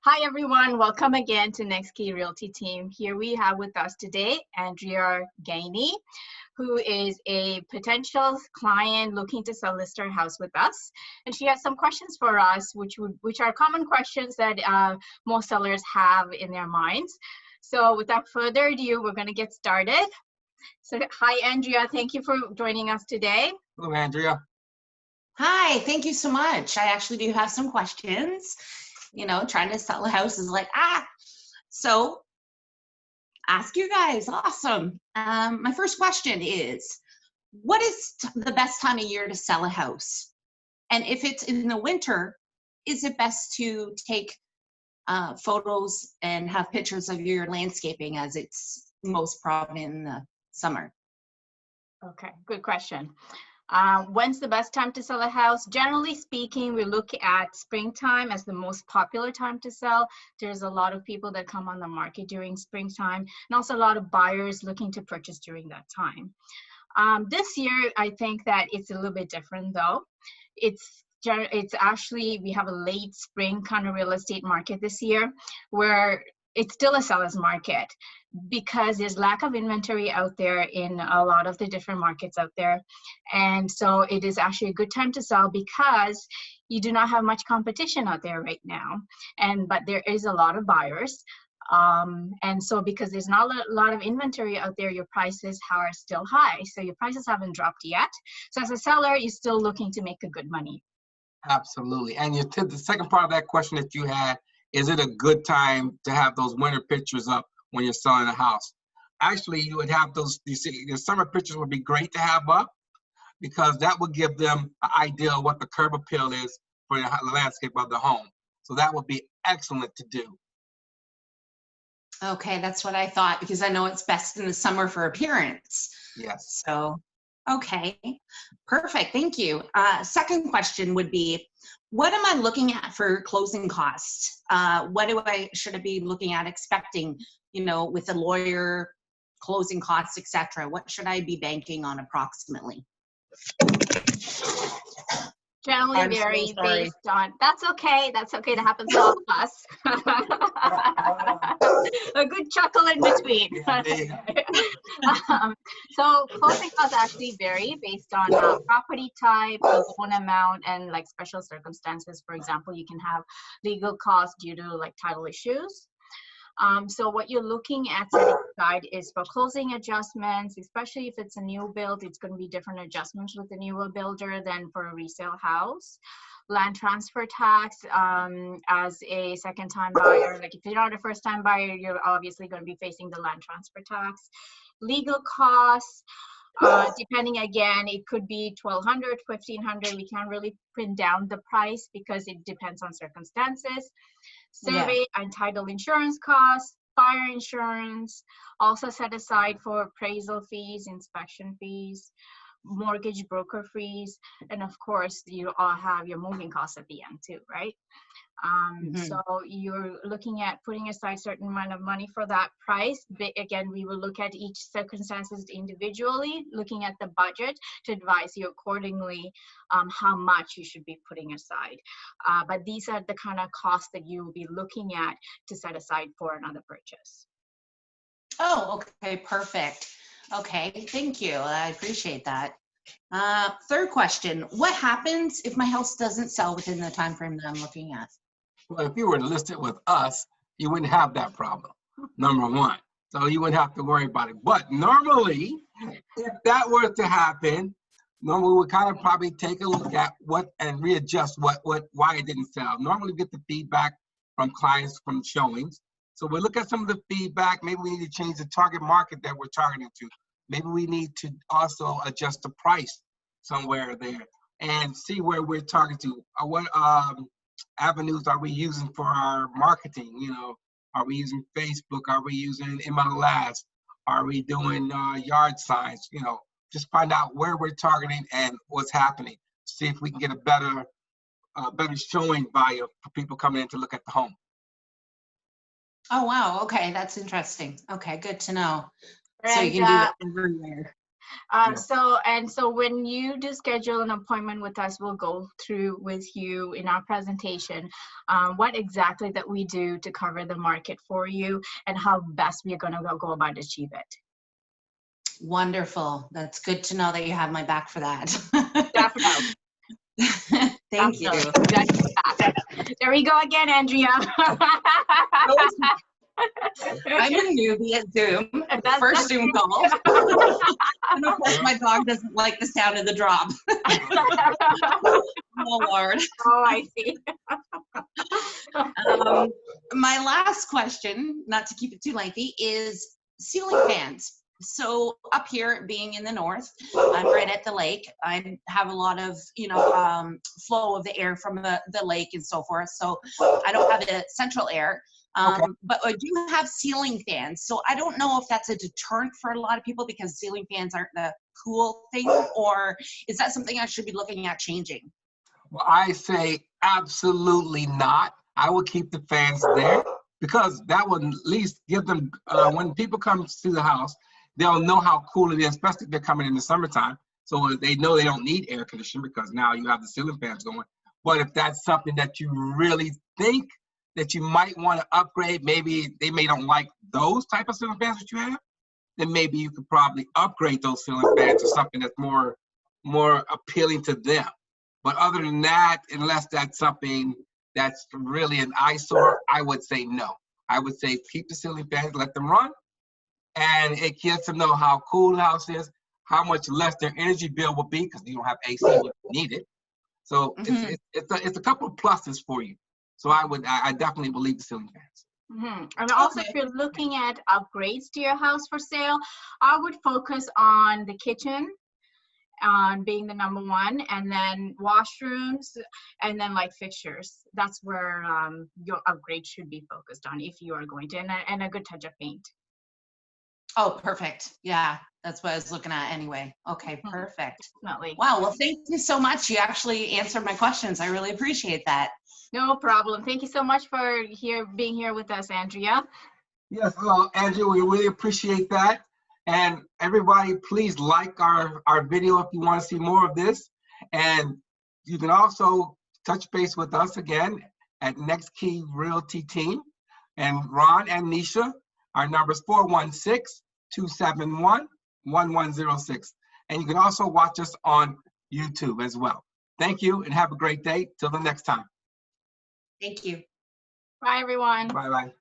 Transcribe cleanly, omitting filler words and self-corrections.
Hi everyone, welcome again to Next Key Realty team. Here we have with us today Andrea Gainey, who is a potential client looking to sell her house with us. And she has some questions for us, which are common questions that most sellers have in their minds. So without further ado, we're going to get started. So hi Andrea, thank you for joining us today. Hello Andrea. Hi, thank you so much. I actually do have some questions. You know, trying to sell a house is like, so ask you guys. Awesome. My first question is, what is the best time of year to sell a house? And if it's in the winter, is it best to take photos and have pictures of your landscaping as it's most prominent in the summer? Okay, good question. When's the best time to sell a house? Generally speaking, we look at springtime as the most popular time to sell. There's a lot of people that come on the market during springtime, and also a lot of buyers looking to purchase during that time. This year, I think that it's a little bit different though. It's actually, we have a late spring kind of real estate market this year where it's still a seller's market because there's lack of inventory out there in a lot of the different markets out there. And so it is actually a good time to sell because you do not have much competition out there right now. But there is a lot of buyers. And so because there's not a lot of inventory out there, your prices are still high. So your prices haven't dropped yet. So as a seller, you're still looking to make a good money. Absolutely. And the second part of that question that you had, is it a good time to have those winter pictures up when you're selling a house? Actually, you would have those, the summer pictures would be great to have up because that would give them an idea of what the curb appeal is for the landscape of the home. So that would be excellent to do. Okay, that's what I thought because I know it's best in the summer for appearance. Yes. So, okay, perfect. Thank you. Second question would be, what am I looking at for closing costs? What should I be looking at expecting, you know, with a lawyer, closing costs, etc.? What should I be banking on approximately? Generally vary based on, that's okay that happens to all of us. A good chuckle in between. So closing costs actually vary based on property type, loan amount, and like special circumstances. For example, you can have legal costs due to like title issues. So what you're looking at setting aside is for closing adjustments, especially if it's a new build, it's going to be different adjustments with the newer builder than for a resale house. Land transfer tax, as a second-time buyer, like if you're not a first-time buyer, you're obviously going to be facing the land transfer tax. Legal costs, depending again, it could be $1,200, $1,500. We can't really pin down the price because it depends on circumstances. Survey and title insurance costs, fire insurance, also set aside for appraisal fees, inspection fees, mortgage broker fees, and of course you all have your moving costs at the end too, right? So you're looking at putting aside a certain amount of money for that price. But again, we will look at each circumstances individually, looking at the budget to advise you accordingly how much you should be putting aside. But these are the kind of costs that you will be looking at to set aside for another purchase. Oh, okay, perfect. Okay, thank you. I appreciate that. Third question, what happens if my house doesn't sell within the time frame that I'm looking at? Well, if you were to list it with us, you wouldn't have that problem, number one. So you wouldn't have to worry about it. But normally, if that were to happen, normally we would kind of probably take a look at what and readjust why it didn't sell. Normally we get the feedback from clients from showings. So we look at some of the feedback. Maybe we need to change the target market that we're targeting to. Maybe we need to also adjust the price somewhere there and see where we're targeting to. What avenues are we using for our marketing? You know, are we using Facebook? Are we using MLS? Are we doing yard signs? You know, just find out where we're targeting and what's happening. See if we can get a better showing value for people coming in to look at the home. Oh, wow. Okay, that's interesting. Okay, good to know. And, so you can do that everywhere. So when you do schedule an appointment with us, we'll go through with you in our presentation what exactly that we do to cover the market for you and how best we are going to go about achieve it. Wonderful. That's good to know that you have my back for that. Definitely. Thank you. There we go again, Andrea. I'm a newbie at Zoom, first Zoom call. And of course, my dog doesn't like the sound of the drop. Oh, Lord. Oh, I see. My last question, not to keep it too lengthy, is ceiling fans. So up here, being in the north, I'm right at the lake. I have a lot of, flow of the air from the lake and so forth. So I don't have the central air, but I do have ceiling fans. So I don't know if that's a deterrent for a lot of people because ceiling fans aren't the cool thing, or is that something I should be looking at changing? Well, I say absolutely not. I would keep the fans there because that would at least give them, when people come to the house, they'll know how cool it is, especially if they're coming in the summertime. So they know they don't need air conditioning because now you have the ceiling fans going. But if that's something that you really think that you might want to upgrade, maybe they may don't like those type of ceiling fans that you have, then maybe you could probably upgrade those ceiling fans to something that's more appealing to them. But other than that, unless that's something that's really an eyesore, I would say no. I would say keep the ceiling fans, let them run. And it gets them know how cool the house is, how much less their energy bill will be because you don't have AC when you need it. So it's a couple of pluses for you. So I definitely believe the ceiling fans. And also, if you're looking at upgrades to your house for sale, I would focus on the kitchen, on being the number one, and then washrooms, and then like fixtures. That's where your upgrade should be focused on if you are going to, and a good touch of paint. Oh, perfect. Yeah, that's what I was looking at anyway. Okay, perfect. Definitely. Wow, well, thank you so much. You actually answered my questions. I really appreciate that. No problem. Thank you so much for being here with us, Andrea. Yes, well, Andrea, we really appreciate that. And everybody, please like our video if you want to see more of this. And you can also touch base with us again at Next Key Realty Team. And Ron and Nisha, our number is 416-271-1106. And you can also watch us on YouTube as well. Thank you and have a great day. Till the next time. Thank you. Bye, everyone. Bye-bye.